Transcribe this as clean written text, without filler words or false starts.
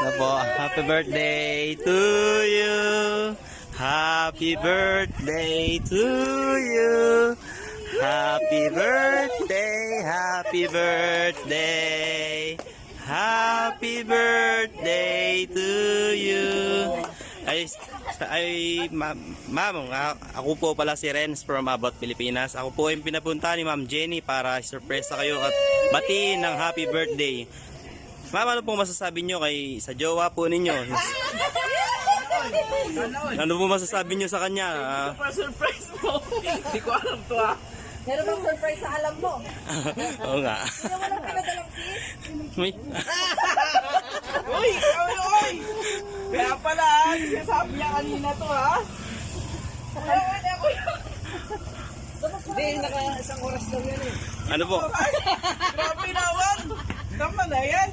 Na po, happy birthday to you. Happy birthday to you. Happy birthday, happy birthday. Happy birthday to you. Ma'am, ako po pala si Renz from About Pilipinas. Ako po yung pinapunta ni Ma'am Jenny para surprise kayo at batiin ng happy birthday. Ma'am, ano pong masasabi nyo sa jowa po ninyo? Ano po masasabi nyo sa kanya? Surprise mo. Hindi ko alam to ha. Meron bang surprise sa alam mo? Oo nga. Sino mo lang pinadalang sis? Uy. Uy! Kaya pala, sinasabi niya kanina to ha. Hindi, naka isang oras daw yan eh. Ano po? Grabe naman! Tama na yan.